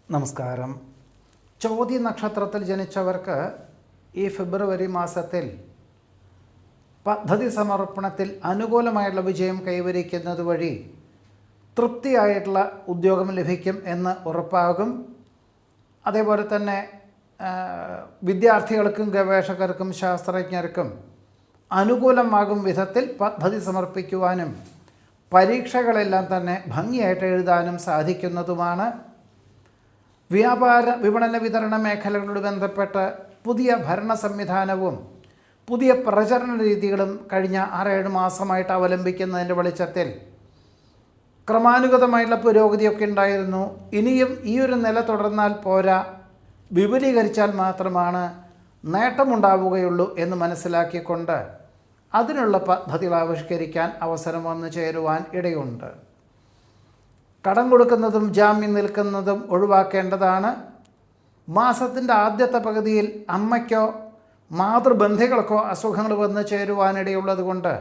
നമസ്കാരം. ചോതി നക്ഷത്രത്തിൽ ജനിച്ചവർക്ക് ഈ ഫെബ്രുവരി മാസത്തിൽ പദ്ധതി സമർപ്പണത്തിൽ അനുകൂലമായിട്ടുള്ള വിജയം കൈവരിക്കുന്നത് വഴി തൃപ്തിയായിട്ടുള്ള ഉദ്യോഗം ലഭിക്കും എന്ന് ഉറപ്പാകും. അതേപോലെ തന്നെ വിദ്യാർത്ഥികൾക്കും ഗവേഷകർക്കും ശാസ്ത്രജ്ഞർക്കും അനുകൂലമാകും വിധത്തിൽ പദ്ധതി സമർപ്പിക്കുവാനും പരീക്ഷകളെല്ലാം തന്നെ ഭംഗിയായിട്ട് എഴുതാനും സാധിക്കുന്നതുമാണ്. വ്യാപാര വിപണന വിതരണ മേഖലകളോട് ബന്ധപ്പെട്ട് പുതിയ ഭരണ സംവിധാനവും പുതിയ പ്രചരണ രീതികളും കഴിഞ്ഞ 6-7 മാസമായിട്ട് അവലംബിക്കുന്നതിൻ്റെ വെളിച്ചത്തിൽ ക്രമാനുഗതമായിട്ടുള്ള പുരോഗതിയൊക്കെ ഉണ്ടായിരുന്നു. ഇനിയും ഈ ഒരു നില തുടർന്നാൽ പോരാ, വിപുലീകരിച്ചാൽ മാത്രമാണ് നേട്ടമുണ്ടാവുകയുള്ളൂ എന്ന് മനസ്സിലാക്കിക്കൊണ്ട് അതിനുള്ള പദ്ധതികൾ ആവിഷ്കരിക്കാൻ അവസരം വന്നു ചേരുവാൻ ഇടയുണ്ട്. കടം കൊടുക്കുന്നതും ജാമ്യം നിൽക്കുന്നതും ഒഴിവാക്കേണ്ടതാണ്. മാസത്തിൻ്റെ ആദ്യത്തെ പകുതിയിൽ അമ്മയ്ക്കോ മാതൃബന്ധികൾക്കോ അസുഖങ്ങൾ വന്നു ചേരുവാനിടയുള്ളത് കൊണ്ട്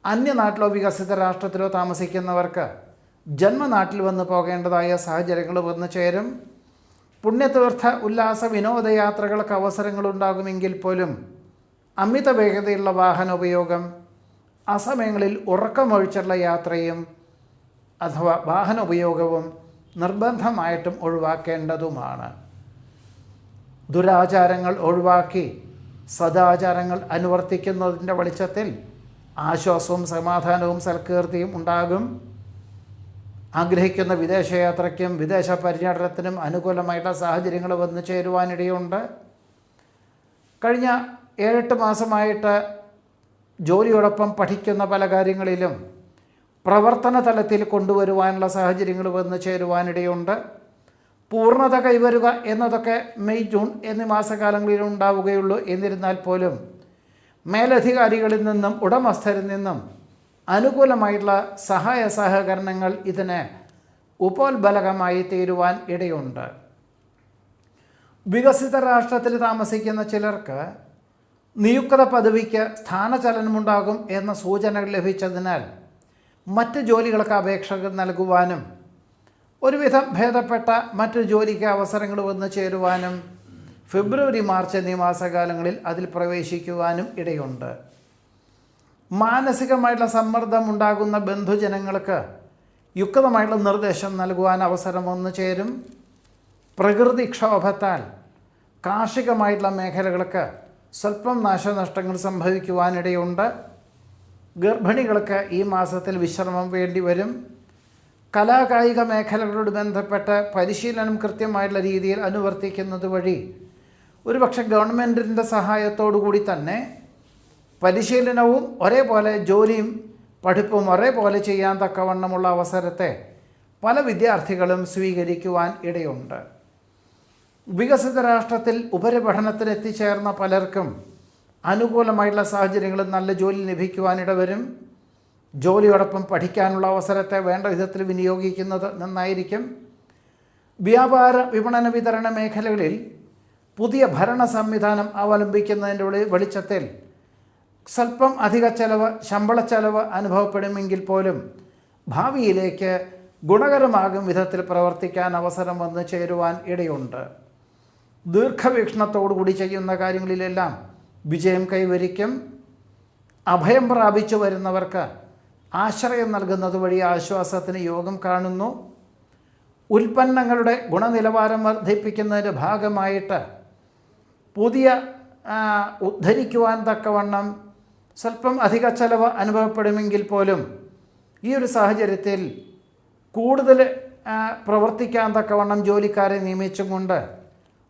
അന്യനാട്ടിലോ വികസിത രാഷ്ട്രത്തിലോ താമസിക്കുന്നവർക്ക് ജന്മനാട്ടിൽ വന്നു പോകേണ്ടതായ സാഹചര്യങ്ങൾ വന്നു ചേരും. പുണ്യതീർത്ഥ ഉല്ലാസ വിനോദയാത്രകൾക്ക് അവസരങ്ങളുണ്ടാകുമെങ്കിൽ പോലും അമിത വേഗതയുള്ള വാഹനോപയോഗം, അസമയങ്ങളിൽ ഉറക്കമൊഴിച്ചുള്ള യാത്രയും അഥവാ വാഹനോപയോഗവും നിർബന്ധമായിട്ടും ഒഴിവാക്കേണ്ടതുമാണ്. ദുരാചാരങ്ങൾ ഒഴിവാക്കി സദാചാരങ്ങൾ അനുവർത്തിക്കുന്നതിൻ്റെ വെളിച്ചത്തിൽ ആശ്വാസവും സമാധാനവും സൽകീർത്തിയും ഉണ്ടാകും. ആഗ്രഹിക്കുന്ന വിദേശയാത്രയ്ക്കും വിദേശ പര്യടനത്തിനും അനുകൂലമായിട്ടുള്ള സാഹചര്യങ്ങൾ വന്നു ചേരുവാനിടയുണ്ട്. കഴിഞ്ഞ 7-8 മാസമായിട്ട് ജോലിയോടൊപ്പം പഠിക്കുന്ന പല കാര്യങ്ങളിലും പ്രവർത്തന തലത്തിൽ കൊണ്ടുവരുവാനുള്ള സാഹചര്യങ്ങൾ വന്നു ചേരുവാനിടയുണ്ട്. പൂർണ്ണത കൈവരുക എന്നതൊക്കെ മെയ് ജൂൺ എന്നീ മാസകാലങ്ങളിൽ ഉണ്ടാവുകയുള്ളൂ. എന്നിരുന്നാൽ പോലും മേലധികാരികളിൽ നിന്നും ഉടമസ്ഥരിൽ നിന്നും അനുകൂലമായിട്ടുള്ള സഹായ സഹകരണങ്ങൾ ഇതിന് ഉപോത്ബലകമായി തീരുവാൻ ഇടയുണ്ട്. വികസിത രാഷ്ട്രത്തിൽ താമസിക്കുന്ന ചിലർക്ക് നിയുക്ത പദവിക്ക് സ്ഥാനചലനമുണ്ടാകും എന്ന സൂചനകൾ ലഭിച്ചതിനാൽ മറ്റ് ജോലികൾക്ക് അപേക്ഷകൾ നൽകുവാനും ഒരുവിധം ഭേദപ്പെട്ട മറ്റു ജോലിക്ക് അവസരങ്ങൾ വന്നു ചേരുവാനും ഫെബ്രുവരി മാർച്ച് എന്നീ മാസകാലങ്ങളിൽ അതിൽ പ്രവേശിക്കുവാനും ഇടയുണ്ട്. മാനസികമായിട്ടുള്ള സമ്മർദ്ദം ഉണ്ടാകുന്ന ബന്ധുജനങ്ങൾക്ക് യുക്തമായിട്ടുള്ള നിർദ്ദേശം നൽകുവാൻ അവസരം വന്നു ചേരും. പ്രകൃതിക്ഷോഭത്താൽ കാർഷികമായിട്ടുള്ള മേഖലകൾക്ക് സ്വല്പം നാശനഷ്ടങ്ങൾ സംഭവിക്കുവാനിടയുണ്ട്. ഗർഭിണികൾക്ക് ഈ മാസത്തിൽ വിശ്രമം വേണ്ടിവരും. കലാകായിക മേഖലകളോട് ബന്ധപ്പെട്ട് പരിശീലനം കൃത്യമായിട്ടുള്ള രീതിയിൽ അനുവർത്തിക്കുന്നത് വഴി ഒരുപക്ഷെ ഗവൺമെൻറ്റിൻ്റെ സഹായത്തോടു കൂടി തന്നെ പരിശീലനവും ഒരേപോലെ ജോലിയും പഠിപ്പും ഒരേപോലെ ചെയ്യാൻ തക്കവണ്ണമുള്ള അവസരത്തെ പല വിദ്യാർത്ഥികളും സ്വീകരിക്കുവാൻ ഇടയുണ്ട്. വികസിത രാഷ്ട്രത്തിൽ ഉപരിപഠനത്തിന് എത്തിച്ചേർന്ന പലർക്കും അനുകൂലമായിട്ടുള്ള സാഹചര്യങ്ങളിൽ നല്ല ജോലി ലഭിക്കുവാനിടവരും. ജോലിയോടൊപ്പം പഠിക്കാനുള്ള അവസരത്തെ വേണ്ട വിധത്തിൽ വിനിയോഗിക്കുന്നത് നന്നായിരിക്കും. വ്യാപാര വിപണന വിതരണ മേഖലകളിൽ പുതിയ ഭരണ സംവിധാനം അവലംബിക്കുന്നതിൻ്റെ വെളിച്ചത്തിൽ സ്വല്പം അധിക ചെലവ്, ശമ്പള ചെലവ് അനുഭവപ്പെടുമെങ്കിൽ പോലും ഭാവിയിലേക്ക് ഗുണകരമാകും വിധത്തിൽ പ്രവർത്തിക്കാൻ അവസരം വന്നു ചേരുവാൻ ഇടയുണ്ട്. ദീർഘവീക്ഷണത്തോടുകൂടി ചെയ്യുന്ന കാര്യങ്ങളിലെല്ലാം വിജയം കൈവരിക്കും. അഭയം പ്രാപിച്ചു വരുന്നവർക്ക് ആശ്രയം നൽകുന്നത് വഴി ആശ്വാസത്തിന് യോഗം കാണുന്നു. ഉൽപ്പന്നങ്ങളുടെ ഗുണനിലവാരം വർദ്ധിപ്പിക്കുന്നതിൻ്റെ ഭാഗമായിട്ട് പുതിയ ഉദ്ധരിക്കുവാൻ തക്കവണ്ണം സ്വല്പം അധിക ചെലവ് അനുഭവപ്പെടുമെങ്കിൽ പോലും ഈ ഒരു സാഹചര്യത്തിൽ കൂടുതൽ പ്രവർത്തിക്കാൻ തക്കവണ്ണം ജോലിക്കാരെ നിയമിച്ചും കൊണ്ട്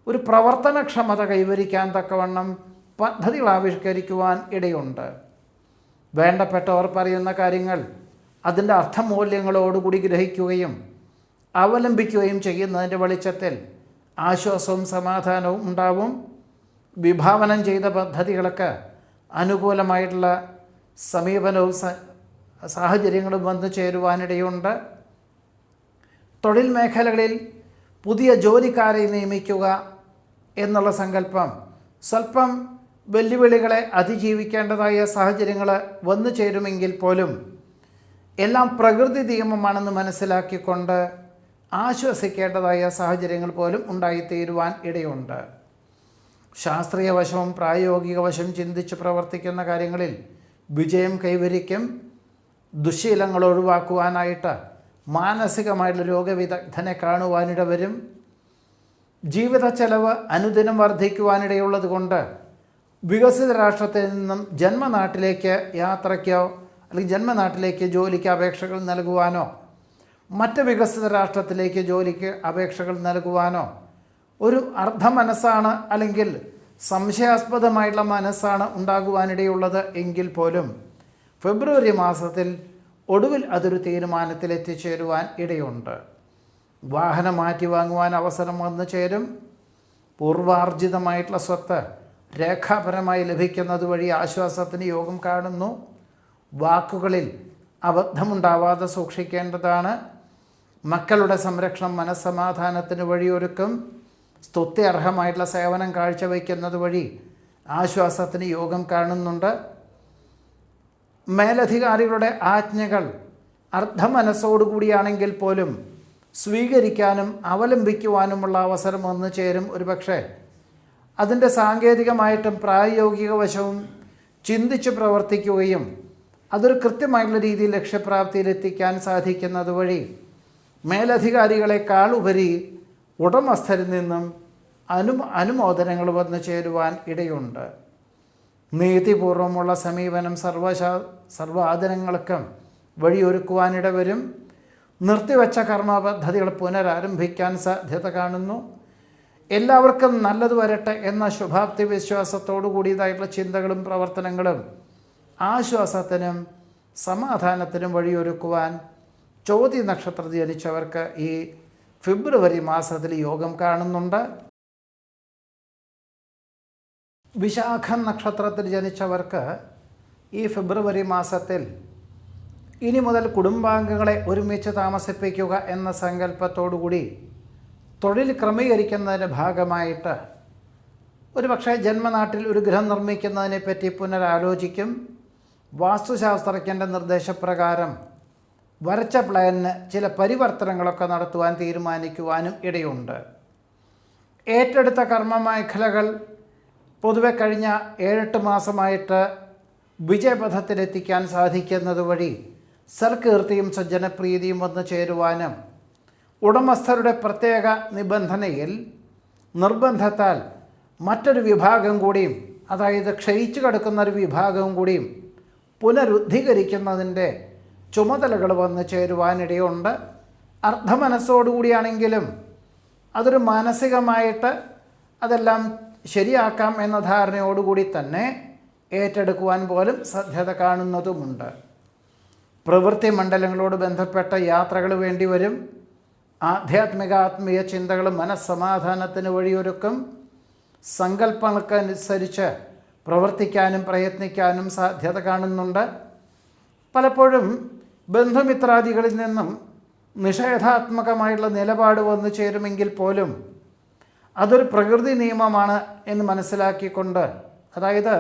ഒരു പ്രവർത്തനക്ഷമത കൈവരിക്കാൻ തക്കവണ്ണം പദ്ധതികൾ ആവിഷ്കരിക്കുവാൻ ഇടയുണ്ട്. വേണ്ടപ്പെട്ടവർ പറയുന്ന കാര്യങ്ങൾ അതിൻ്റെ അർത്ഥമൂല്യങ്ങളോടുകൂടി ഗ്രഹിക്കുകയും അവലംബിക്കുകയും ചെയ്യുന്നതിൻ്റെ വെളിച്ചത്തിൽ ആശ്വാസവും സമാധാനവും ഉണ്ടാവും. വിഭാവനം ചെയ്ത പദ്ധതികൾക്ക് അനുകൂലമായിട്ടുള്ള സമീപനവും സാഹചര്യങ്ങളും വന്നു ചേരുവാനിടയുണ്ട്. തൊഴിൽ മേഖലകളിൽ പുതിയ ജോലിക്കാരെ നിയമിക്കുക എന്നുള്ള സങ്കല്പം സ്വല്പം വെല്ലുവിളികളെ അതിജീവിക്കേണ്ടതായ സാഹചര്യങ്ങൾ വന്നു ചേരുമെങ്കിൽ പോലും എല്ലാം പ്രകൃതി നിയമമാണെന്ന് മനസ്സിലാക്കിക്കൊണ്ട് ആശ്വസിക്കേണ്ടതായ സാഹചര്യങ്ങൾ പോലും ഉണ്ടായിത്തീരുവാൻ ഇടയുണ്ട്. ശാസ്ത്രീയ വശവും പ്രായോഗിക വശവും ചിന്തിച്ച് പ്രവർത്തിക്കുന്ന കാര്യങ്ങളിൽ വിജയം കൈവരിക്കും. ദുശ്ശീലങ്ങൾ ഒഴിവാക്കുവാനായിട്ട് മാനസികമായിട്ടുള്ള രോഗവിദഗ്ധനെ കാണുവാനിട വരും. ജീവിത ചെലവ് അനുദിനം വർദ്ധിക്കുവാനിടയുള്ളത് കൊണ്ട് വികസിത രാഷ്ട്രത്തിൽ നിന്നും ജന്മനാട്ടിലേക്ക് യാത്രയ്ക്കോ അല്ലെങ്കിൽ ജന്മനാട്ടിലേക്ക് ജോലിക്ക് അപേക്ഷകൾ നൽകുവാനോ മറ്റ് വികസിത രാഷ്ട്രത്തിലേക്ക് ജോലിക്ക് അപേക്ഷകൾ നൽകുവാനോ ഒരു അർദ്ധ മനസ്സാണ് അല്ലെങ്കിൽ സംശയാസ്പദമായിട്ടുള്ള മനസ്സാണ് ഉണ്ടാകുവാനിടയുള്ളത് എങ്കിൽ പോലും ഫെബ്രുവരി മാസത്തിൽ ഒടുവിൽ അതൊരു തീരുമാനത്തിൽ എത്തിച്ചേരുവാൻ ഇടയുണ്ട്. വാഹനം മാറ്റി വാങ്ങുവാൻ അവസരം വന്നു ചേരും. പൂർവാർജിതമായിട്ടുള്ള സ്വത്ത് രേഖാപരമായി ലഭിക്കുന്നത് വഴി ആശ്വാസത്തിന് യോഗം കാണുന്നു. വാക്കുകളിൽ അബദ്ധമുണ്ടാവാതെ സൂക്ഷിക്കേണ്ടതാണ്. മക്കളുടെ സംരക്ഷണം മനസ്സമാധാനത്തിന് വഴിയൊരുക്കും. സ്തുത്യർഹമായിട്ടുള്ള സേവനം കാഴ്ചവയ്ക്കുന്നത് വഴി ആശ്വാസത്തിന് യോഗം കാണുന്നുണ്ട്. മേലധികാരികളുടെ ആജ്ഞകൾ അർദ്ധമനസ്സോടുകൂടിയാണെങ്കിൽ പോലും സ്വീകരിക്കാനും അവലംബിക്കുവാനുമുള്ള അവസരം വന്നു ചേരും. ഒരുപക്ഷെ അതിൻ്റെ സാങ്കേതികമായിട്ടും പ്രായോഗിക വശവും ചിന്തിച്ച് പ്രവർത്തിക്കുകയും അതൊരു കൃത്യമായിട്ടുള്ള രീതിയിൽ ലക്ഷ്യപ്രാപ്തിയിലെത്തിക്കാൻ സാധിക്കുന്നത് വഴി മേലധികാരികളെക്കാൾ ഉപരി ഉടമസ്ഥരിൽ നിന്നും അനുമോദനങ്ങൾ വന്നു ചേരുവാൻ ഇടയുണ്ട്. നീതിപൂർവമുള്ള സമീപനം സർവാദനങ്ങൾക്കും വഴിയൊരുക്കുവാനിട വരും. നിർത്തിവെച്ച കർമ്മ പദ്ധതികൾ പുനരാരംഭിക്കാൻ സാധ്യത കാണുന്നു. എല്ലാവർക്കും നല്ലത് വരട്ടെ എന്ന ശുഭാപ്തി വിശ്വാസത്തോടു കൂടിയതായിട്ടുള്ള ചിന്തകളും പ്രവർത്തനങ്ങളും ആശ്വാസത്തിനും സമാധാനത്തിനും വഴിയൊരുക്കുവാൻ ചോതി നക്ഷത്രത്തിൽ ജനിച്ചവർക്ക് ഈ ഫെബ്രുവരി മാസത്തിൽ യോഗം കാണുന്നുണ്ട്. വിശാഖ നക്ഷത്രത്തിൽ ജനിച്ചവർക്ക് ഈ ഫെബ്രുവരി മാസത്തിൽ ഇനി മുതൽ കുടുംബാംഗങ്ങളെ ഒരുമിച്ച് താമസിപ്പിക്കുക എന്ന സങ്കല്പത്തോടുകൂടി തൊഴിൽ ക്രമീകരിക്കുന്നതിൻ്റെ ഭാഗമായിട്ട് ഒരുപക്ഷെ ജന്മനാട്ടിൽ ഒരു ഗൃഹം നിർമ്മിക്കുന്നതിനെപ്പറ്റി പുനരാലോചിക്കും. വാസ്തുശാസ്ത്രജ്ഞൻ്റെ നിർദ്ദേശപ്രകാരം വരച്ച പ്ലാനിന് ചില പരിവർത്തനങ്ങളൊക്കെ നടത്തുവാൻ തീരുമാനിക്കുവാനും ഇടയുണ്ട്. ഏറ്റെടുത്ത കർമ്മമേഖലകൾ പൊതുവെ കഴിഞ്ഞ 7-8 മാസമായിട്ട് വിജയപഥത്തിലെത്തിക്കാൻ സാധിക്കുന്നത് വഴി സർകീർത്തിയും സജ്ജനപ്രീതിയും വന്നു ചേരുവാനും ഉടമസ്ഥരുടെ പ്രത്യേക നിബന്ധനയിൽ നിർബന്ധത്താൽ മറ്റൊരു വിഭാഗം കൂടിയും, അതായത് ക്ഷയിച്ചു കിടക്കുന്ന ഒരു വിഭാഗവും കൂടിയും പുനരുദ്ധീകരിക്കുന്നതിൻ്റെ ചുമതലകൾ വന്നു ചേരുവാനിടയുണ്ട്. അർദ്ധമനസ്സോടുകൂടിയാണെങ്കിലും അതൊരു മാനസികമായിട്ട് അതെല്ലാം ശരിയാക്കാം എന്ന ധാരണയോടുകൂടി തന്നെ ഏറ്റെടുക്കുവാൻ പോലും സാധ്യത കാണുന്നതുമുണ്ട്. പ്രവൃത്തി മണ്ഡലങ്ങളോട് ബന്ധപ്പെട്ട യാത്രകൾ വേണ്ടി വരും. ആധ്യാത്മിക ചിന്തകൾ മനസ്സമാധാനത്തിന് വഴിയൊരുക്കും. സങ്കല്പങ്ങൾക്കനുസരിച്ച് പ്രവർത്തിക്കാനും പ്രയത്നിക്കാനും സാധ്യത കാണുന്നുണ്ട്. പലപ്പോഴും ബന്ധുമിത്രാദികളിൽ നിന്നും നിഷേധാത്മകമായുള്ള നിലപാട് വന്നു ചേരുമെങ്കിൽ പോലും അതൊരു പ്രകൃതി നിയമമാണ് എന്ന് മനസ്സിലാക്കിക്കൊണ്ട്, അതായത്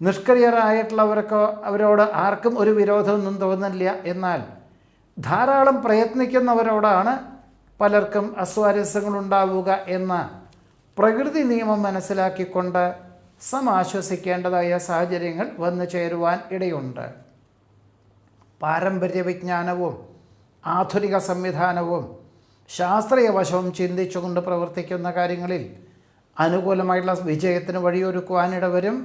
നിഷ്ക്രിയരായിട്ടുള്ളവർക്കോ അവരോട് ആർക്കും ഒരു വിരോധമൊന്നും തോന്നില്ല, എന്നാൽ ധാരാളം പ്രയത്നിക്കുന്നവരോടാണ് പലർക്കും അസ്വാരസ്യങ്ങളുണ്ടാവുക എന്ന പ്രകൃതി നിയമം മനസ്സിലാക്കിക്കൊണ്ട് സമാശ്വസിക്കേണ്ടതായ സാഹചര്യങ്ങൾ വന്നു ചേരുവാൻ ഇടയുണ്ട്. പാരമ്പര്യ വിജ്ഞാനവും ആധുനിക സംവിധാനവും ശാസ്ത്രീയ വശവും ചിന്തിച്ചുകൊണ്ട് പ്രവർത്തിക്കുന്ന കാര്യങ്ങളിൽ അനുകൂലമായിട്ടുള്ള വിജയത്തിന് വഴിയൊരുക്കുവാനിട വരും.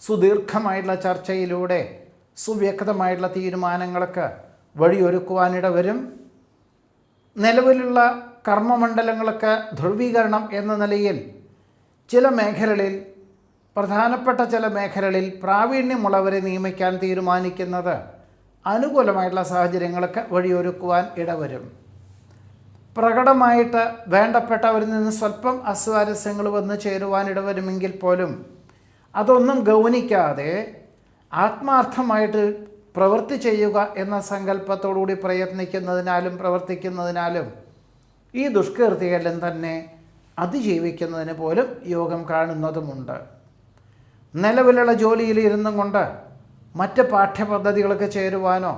സുദീർഘമായിട്ടുള്ള ചർച്ചയിലൂടെ സുവ്യക്തമായിട്ടുള്ള തീരുമാനങ്ങൾക്ക് വഴിയൊരുക്കുവാനിട വരും. നിലവിലുള്ള കർമ്മമണ്ഡലങ്ങൾക്ക് ധ്രുവീകരണം എന്ന നിലയിൽ ചില മേഖലകളിൽ, പ്രധാനപ്പെട്ട ചില മേഖലകളിൽ പ്രാവീണ്യമുള്ളവരെ നിയമിക്കാൻ തീരുമാനിക്കുന്നത് അനുകൂലമായിട്ടുള്ള സാഹചര്യങ്ങൾക്ക് വഴിയൊരുക്കുവാൻ ഇടവരും. പ്രകടമായിട്ട് വേണ്ടപ്പെട്ടവരിൽ നിന്ന് സ്വല്പം അസ്വാരസ്യങ്ങൾ വന്ന് ചേരുവാൻ ഇടവരുമെങ്കിൽ പോലും അതൊന്നും ഗൗനിക്കാതെ ആത്മാർത്ഥമായിട്ട് പ്രവൃത്തി ചെയ്യുക എന്ന സങ്കല്പത്തോടുകൂടി പ്രയത്നിക്കുന്നതിനാലും പ്രവർത്തിക്കുന്നതിനാലും ഈ ദുഷ്കീർത്തിയെല്ലാം തന്നെ അതിജീവിക്കുന്നതിന് പോലും യോഗം കാണുന്നതുമുണ്ട്. നിലവിലുള്ള ജോലിയിൽ ഇരുന്നും കൊണ്ട് മറ്റ് പാഠ്യപദ്ധതികൾക്ക് ചേരുവാനോ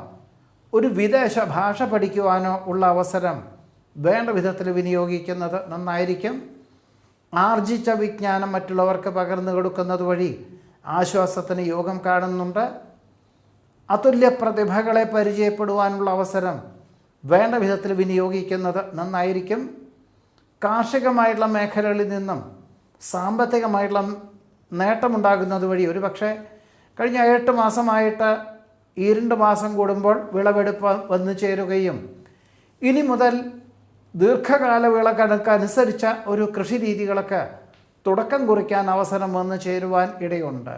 ഒരു വിദേശ ഭാഷ പഠിക്കുവാനോ ഉള്ള അവസരം വേണ്ട വിധത്തിൽ വിനിയോഗിക്കുന്നത് നന്നായിരിക്കും. ആർജിച്ച വിജ്ഞാനം മറ്റുള്ളവർക്ക് പകർന്നു കൊടുക്കുന്നത് വഴി ആശ്വാസത്തിന് യോഗം കാണുന്നുണ്ട്. അതുല്യ പ്രതിഭകളെ പരിചയപ്പെടുവാനുള്ള അവസരം വേണ്ട വിധത്തിൽ വിനിയോഗിക്കുന്നത് നന്നായിരിക്കും. കാർഷികമായിട്ടുള്ള മേഖലകളിൽ നിന്നും സാമ്പത്തികമായിട്ടുള്ള നേട്ടമുണ്ടാകുന്നത് വഴി ഒരുപക്ഷെ കഴിഞ്ഞ 8 മാസമായിട്ട് ഈ 2 മാസം കൂടുമ്പോൾ വിളവെടുപ്പ് വന്നു ചേരുകയും ഇനി മുതൽ ദീർഘകാല വിളകണക്കനുസരിച്ച ഒരു കൃഷി രീതികളൊക്കെ തുടക്കം കുറിക്കാൻ അവസരം വന്നു ചേരുവാൻ ഇടയുണ്ട്.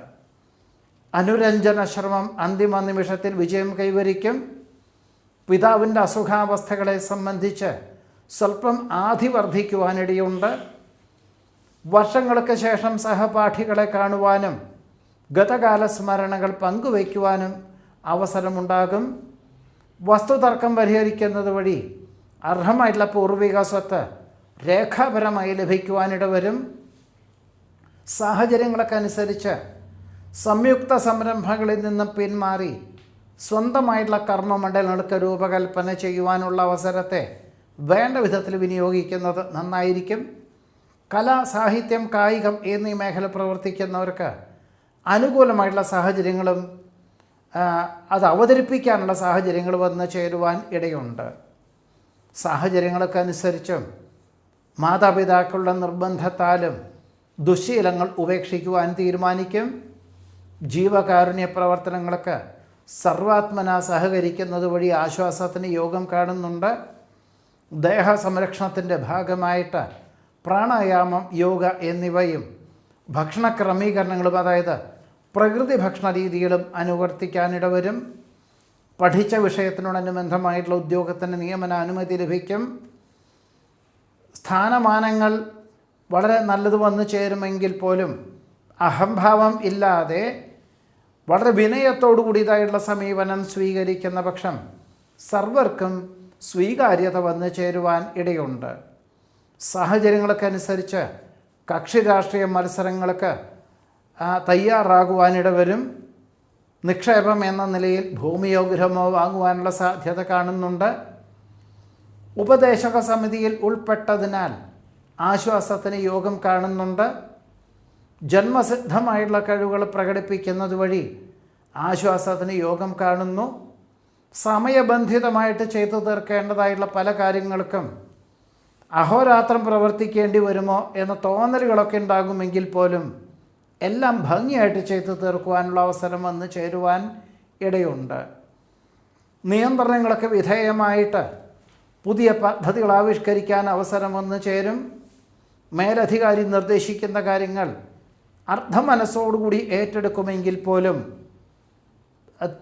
അനുരഞ്ജന ശ്രമം അന്തിമ നിമിഷത്തിൽ വിജയം കൈവരിക്കും. പിതാവിൻ്റെ അസുഖാവസ്ഥകളെ സംബന്ധിച്ച് സ്വല്പം ആധി വർദ്ധിക്കുവാനിടയുണ്ട്. വർഷങ്ങൾക്ക് ശേഷം സഹപാഠികളെ കാണുവാനും ഗതകാല സ്മരണകൾ പങ്കുവയ്ക്കുവാനും അവസരമുണ്ടാകും. വസ്തുതർക്കം പരിഹരിക്കുന്നത് വഴി അർഹമായിട്ടുള്ള പൂർവിക സ്വത്ത് രേഖാപരമായി ലഭിക്കുവാനിടവരും. സാഹചര്യങ്ങളൊക്കെ അനുസരിച്ച് സംയുക്ത സംരംഭങ്ങളിൽ നിന്നും പിന്മാറി സ്വന്തമായിട്ടുള്ള കർമ്മമണ്ഡലങ്ങൾക്ക് രൂപകൽപ്പന ചെയ്യുവാനുള്ള അവസരത്തെ വേണ്ട വിധത്തിൽ വിനിയോഗിക്കുന്നത് നന്നായിരിക്കും. കല, സാഹിത്യം, കായികം എന്നീ മേഖല പ്രവർത്തിക്കുന്നവർക്ക് അനുകൂലമായിട്ടുള്ള സാഹചര്യങ്ങളും അത് അവതരിപ്പിക്കാനുള്ള സാഹചര്യങ്ങൾ വന്ന് ചേരുവാൻ ഇടയുണ്ട്. സാഹചര്യങ്ങളൊക്കെ അനുസരിച്ചും മാതാപിതാക്കളുടെ നിർബന്ധത്താലും ദുശ്ശീലങ്ങൾ ഉപേക്ഷിക്കുവാൻ തീരുമാനിക്കും. ജീവകാരുണ്യ പ്രവർത്തനങ്ങൾക്ക് സർവാത്മന സഹകരിക്കുന്നത് വഴി ആശ്വാസത്തിന് യോഗം കാണുന്നുണ്ട്. ദേഹ സംരക്ഷണത്തിൻ്റെ ഭാഗമായിട്ട് പ്രാണായാമം, യോഗ എന്നിവയും ഭക്ഷണ ക്രമീകരണങ്ങളും, അതായത് പ്രകൃതി ഭക്ഷണ രീതികളും അനുവർത്തിക്കാനിടവരും. പഠിച്ച വിഷയത്തിനോടനുബന്ധമായിട്ടുള്ള ഉദ്യോഗത്തിന് നിയമന അനുമതി ലഭിക്കും. സ്ഥാനമാനങ്ങൾ വളരെ നല്ലത് വന്നു ചേരുമെങ്കിൽ പോലും അഹംഭാവം ഇല്ലാതെ വളരെ വിനയത്തോടു കൂടിയതായിട്ടുള്ള സമീപനം സ്വീകരിക്കുന്ന പക്ഷം സർവർക്കും സ്വീകാര്യത വന്നു ചേരുവാൻ ഇടയുണ്ട്. സാഹചര്യങ്ങളൊക്കെ അനുസരിച്ച് കക്ഷി രാഷ്ട്രീയ മത്സരങ്ങൾക്ക് തയ്യാറാകുവാനിടവരും. നിക്ഷേപം എന്ന നിലയിൽ ഭൂമിയോ ഗൃഹമോ വാങ്ങുവാനുള്ള സാധ്യത കാണുന്നുണ്ട്. ഉപദേശക സമിതിയിൽ ഉൾപ്പെട്ടതിനാൽ ആശ്വാസത്തിന് യോഗം കാണുന്നുണ്ട്. ജന്മസിദ്ധമായിട്ടുള്ള കഴിവുകൾ പ്രകടിപ്പിക്കുന്നത് വഴി ആശ്വാസത്തിന് യോഗം കാണുന്നു. സമയബന്ധിതമായിട്ട് ചെയ്തു തീർക്കേണ്ടതായിട്ടുള്ള പല കാര്യങ്ങൾക്കും അഹോരാത്രം പ്രവർത്തിക്കേണ്ടി വരുമോ എന്ന തോന്നലുകളൊക്കെ ഉണ്ടാകുമെങ്കിൽ പോലും എല്ലാം ഭംഗിയായിട്ട് ചെയ്തു തീർക്കുവാനുള്ള അവസരം വന്ന് ചേരുവാൻ ഇടയുണ്ട്. നിയന്ത്രണങ്ങളൊക്കെ വിധേയമായിട്ട് പുതിയ പദ്ധതികൾ ആവിഷ്കരിക്കാൻ അവസരം വന്ന് ചേരും. മേലധികാരി നിർദ്ദേശിക്കുന്ന കാര്യങ്ങൾ അർദ്ധമനസ്സോടുകൂടി ഏറ്റെടുക്കുമെങ്കിൽ പോലും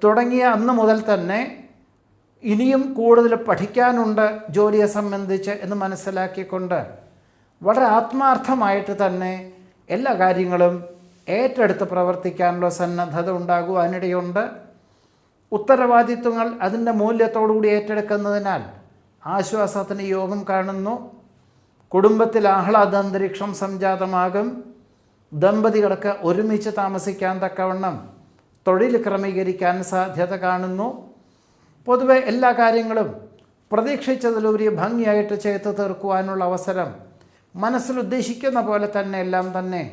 തുടങ്ങിയ അന്ന് മുതൽ തന്നെ ഇനിയും കൂടുതൽ പഠിക്കാനുണ്ട് ജോലിയെ സംബന്ധിച്ച് എന്ന് മനസ്സിലാക്കിക്കൊണ്ട് വളരെ ആത്മാർത്ഥമായിട്ട് തന്നെ എല്ലാ കാര്യങ്ങളും ഏറ്റെടുത്ത് പ്രവർത്തിക്കാനുള്ള സന്നദ്ധത ഉണ്ടാകുവാനിടയുണ്ട്. ഉത്തരവാദിത്വങ്ങൾ അതിൻ്റെ മൂല്യത്തോടുകൂടി ഏറ്റെടുക്കുന്നതിനാൽ ആശ്വാസത്തിന് യോഗം കാണുന്നു. കുടുംബത്തിൽ ആഹ്ലാദാന്തരീക്ഷം സംജാതമാകും. ദമ്പതികൾക്ക് ഒരുമിച്ച് താമസിക്കാൻ തക്കവണ്ണം തൊഴിൽ ക്രമീകരിക്കാൻ സാധ്യത കാണുന്നു. പൊതുവെ എല്ലാ കാര്യങ്ങളും പ്രതീക്ഷിച്ചതിലുപരി ഭംഗിയായിട്ട് ചെയ്തു തീർക്കുവാനുള്ള അവസരം, മനസ്സിലുദ്ദേശിക്കുന്ന പോലെ തന്നെ എല്ലാം തന്നെ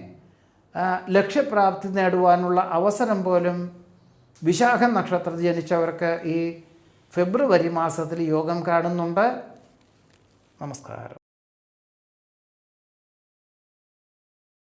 ലക്ഷ്യപ്രാപ്തി നേടുവാനുള്ള അവസരം പോലും വിശാഖം നക്ഷത്രത്തിൽ ജനിച്ചവർക്ക് ഈ ഫെബ്രുവരി മാസത്തിൽ യോഗം കാണുന്നുണ്ട്. നമസ്കാരം.